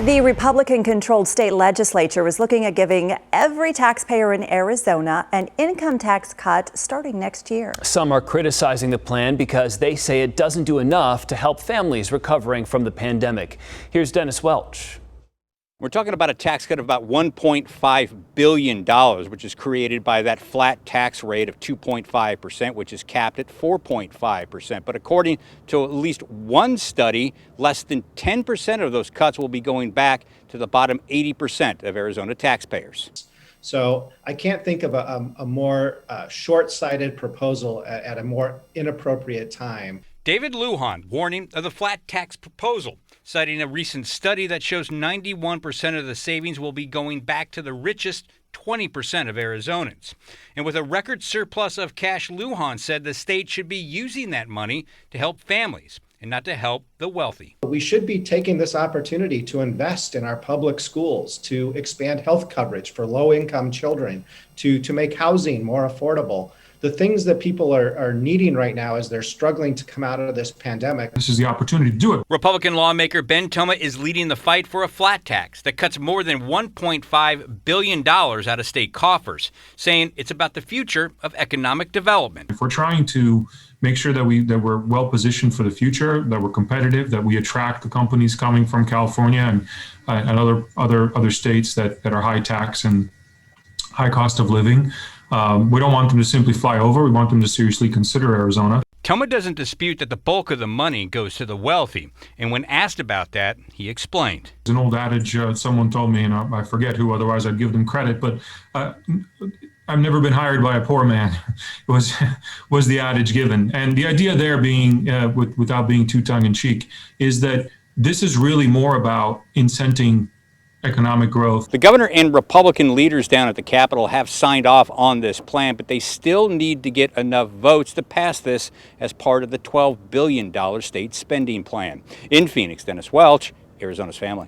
The Republican-controlled state legislature is looking at giving every taxpayer in Arizona an income tax cut starting next year. Some are criticizing the plan because they say it doesn't do enough to help families recovering from the pandemic. Here's Dennis Welch. We're talking about a tax cut of about $1.5 billion, which is created by that flat tax rate of 2.5%, which is capped at 4.5%. But according to at least one study, less than 10% of those cuts will be going back to the bottom 80% of Arizona taxpayers. So I can't think of a more short-sighted proposal at a more inappropriate time. David Lujan warning of the flat tax proposal, citing a recent study that shows 91% of the savings will be going back to the richest 20% of Arizonans. And with a record surplus of cash, Lujan said the state should be using that money to help families and not to help the wealthy. We should be taking this opportunity to invest in our public schools, to expand health coverage for low-income children, to make housing more affordable. The things that people are needing right now as they're struggling to come out of this pandemic. This is the opportunity to do it. Republican lawmaker Ben Toma is leading the fight for a flat tax that cuts more than $1.5 billion out of state coffers, saying it's about the future of economic development. If we're trying to make sure that we're well positioned for the future, that we're competitive, that we attract the companies coming from California and other states that are high tax and high cost of living. We don't want them to simply fly over. We want them to seriously consider Arizona. Toma doesn't dispute that the bulk of the money goes to the wealthy. And when asked about that, he explained. There's an old adage someone told me, and I forget who, otherwise I'd give them credit, but I've never been hired by a poor man, was the adage given. And the idea there being, without being too tongue-in-cheek, is that this is really more about incenting economic growth. The governor and Republican leaders down at the Capitol have signed off on this plan, but they still need to get enough votes to pass this as part of the $12 billion state spending plan. In Phoenix, Dennis Welch, Arizona's Family.